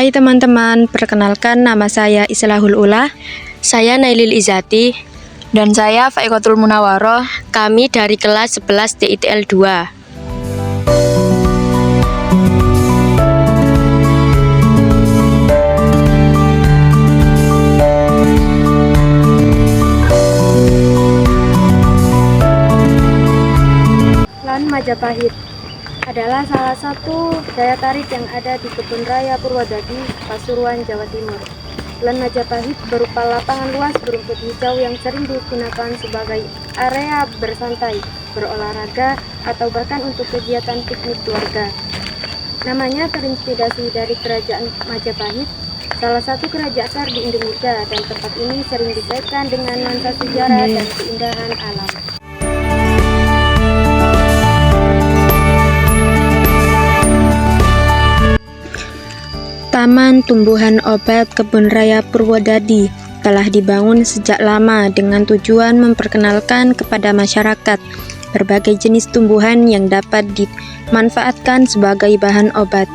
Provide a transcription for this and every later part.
Hai teman-teman, perkenalkan nama saya Islahul Ula. Saya Nailil Izati. Dan saya Faikotul Munawaroh. Kami dari kelas 11 DITL 2. Lan Majapahit adalah salah satu daya tarik yang ada di Kebun Raya Purwodadi, Pasuruan, Jawa Timur. Lan Majapahit berupa lapangan luas berumput hijau yang sering digunakan sebagai area bersantai, berolahraga, atau bahkan untuk kegiatan piknik keluarga. Namanya terinspirasi dari Kerajaan Majapahit, salah satu kerajaan besar di Indonesia, dan tempat ini sering dikaitkan dengan nuansa sejarah dan keindahan alam. Taman Tumbuhan Obat Kebun Raya Purwodadi telah dibangun sejak lama dengan tujuan memperkenalkan kepada masyarakat berbagai jenis tumbuhan yang dapat dimanfaatkan sebagai bahan obat.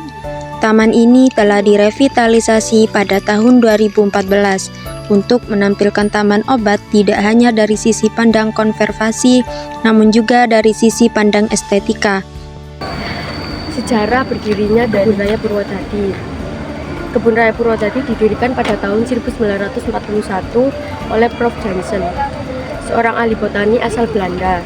Taman ini telah direvitalisasi pada tahun 2014 untuk menampilkan taman obat tidak hanya dari sisi pandang konservasi, namun juga dari sisi pandang estetika. Sejarah berdirinya Kebun Raya Purwodadi. Kebun Raya Purwodadi didirikan pada tahun 1941 oleh Prof. Jansen, seorang ahli botani asal Belanda.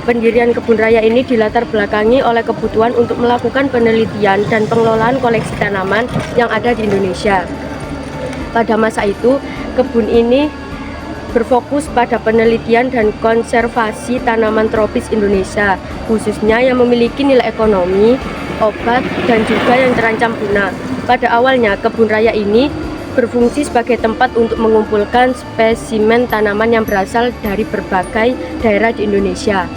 Pendirian kebun raya ini dilatar belakangi oleh kebutuhan untuk melakukan penelitian dan pengelolaan koleksi tanaman yang ada di Indonesia. Pada masa itu, kebun ini berfokus pada penelitian dan konservasi tanaman tropis Indonesia, khususnya yang memiliki nilai ekonomi, obat, dan juga yang terancam punah. Pada awalnya, kebun raya ini berfungsi sebagai tempat untuk mengumpulkan spesimen tanaman yang berasal dari berbagai daerah di Indonesia,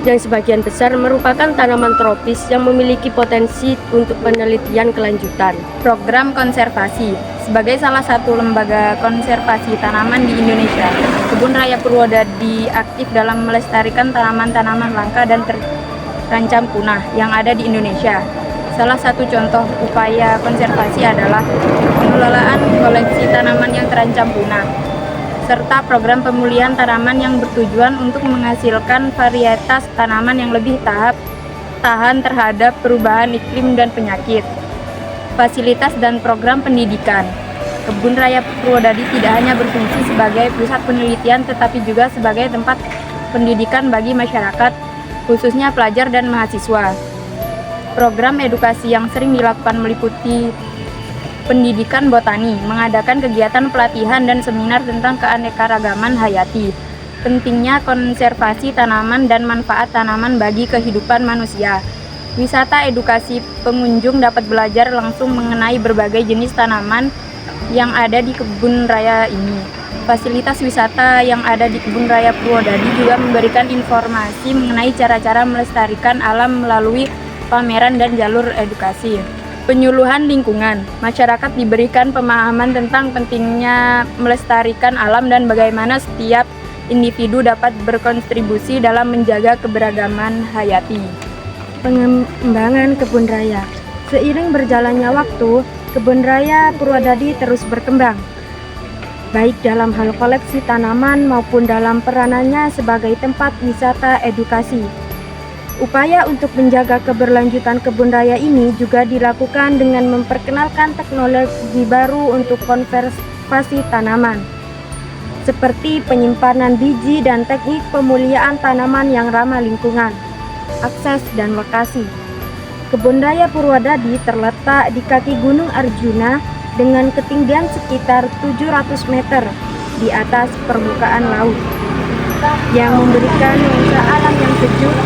yang sebagian besar merupakan tanaman tropis yang memiliki potensi untuk penelitian kelanjutan. Program konservasi. Sebagai salah satu lembaga konservasi tanaman di Indonesia, Kebun Raya Purwodadi aktif dalam melestarikan tanaman-tanaman langka dan terancam punah yang ada di Indonesia. Salah satu contoh upaya konservasi adalah pengelolaan koleksi tanaman yang terancam punah, serta program pemulihan tanaman yang bertujuan untuk menghasilkan varietas tanaman yang lebih tahan terhadap perubahan iklim dan penyakit. Fasilitas dan program pendidikan. Kebun Raya Purwodadi tidak hanya berfungsi sebagai pusat penelitian, tetapi juga sebagai tempat pendidikan bagi masyarakat, khususnya pelajar dan mahasiswa. Program edukasi yang sering dilakukan meliputi pendidikan botani, mengadakan kegiatan pelatihan dan seminar tentang keanekaragaman hayati, pentingnya konservasi tanaman dan manfaat tanaman bagi kehidupan manusia. Wisata edukasi, pengunjung dapat belajar langsung mengenai berbagai jenis tanaman yang ada di kebun raya ini. Fasilitas wisata yang ada di Kebun Raya Purwodadi juga memberikan informasi mengenai cara-cara melestarikan alam melalui pameran dan jalur edukasi. Penyuluhan lingkungan. Masyarakat diberikan pemahaman tentang pentingnya melestarikan alam dan bagaimana setiap individu dapat berkontribusi dalam menjaga keberagaman hayati. Pengembangan kebun raya. Seiring berjalannya waktu, Kebun Raya Purwodadi terus berkembang, baik dalam hal koleksi tanaman maupun dalam peranannya sebagai tempat wisata edukasi. Upaya untuk menjaga keberlanjutan kebun raya ini juga dilakukan dengan memperkenalkan teknologi baru untuk konservasi tanaman, seperti penyimpanan biji dan teknik pemuliaan tanaman yang ramah lingkungan. Akses dan lokasi. Kebun Raya Purwodadi terletak di kaki Gunung Arjuna dengan ketinggian sekitar 700 meter di atas permukaan laut, yang memberikan nuansa alam yang sejuk.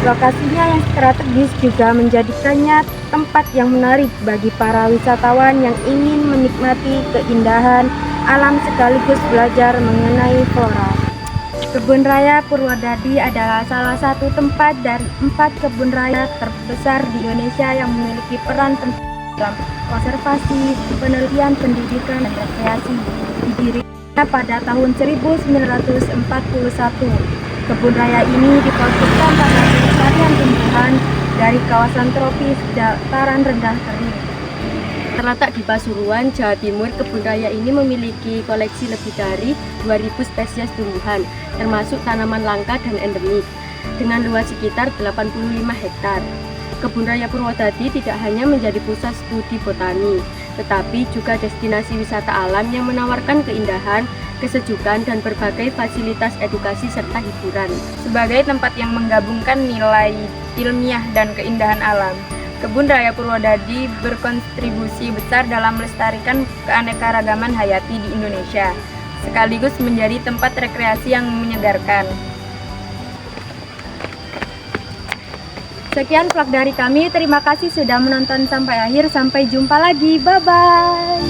Lokasinya yang strategis juga menjadikannya tempat yang menarik bagi para wisatawan yang ingin menikmati keindahan alam sekaligus belajar mengenai flora. Kebun Raya Purwodadi adalah salah satu tempat dari 4 kebun raya terbesar di Indonesia yang memiliki peran penting dalam konservasi, penelitian, pendidikan, dan rekreasi. Didirikan pada tahun 1941. Kebun raya ini difokuskan pada pelestarian tumbuhan dari kawasan tropis dataran rendah kering. Terletak di Pasuruan, Jawa Timur, kebun raya ini memiliki koleksi lebih dari 2.000 spesies tumbuhan, termasuk tanaman langka dan endemik, dengan luas sekitar 85 hektar. Kebun Raya Purwodadi tidak hanya menjadi pusat studi botani, tetapi juga destinasi wisata alam yang menawarkan keindahan, kesejukan, dan berbagai fasilitas edukasi serta hiburan. Sebagai tempat yang menggabungkan nilai ilmiah dan keindahan alam, Kebun Raya Purwodadi berkontribusi besar dalam melestarikan keanekaragaman hayati di Indonesia, sekaligus menjadi tempat rekreasi yang menyegarkan. Sekian vlog dari kami, terima kasih sudah menonton sampai akhir, sampai jumpa lagi, bye-bye.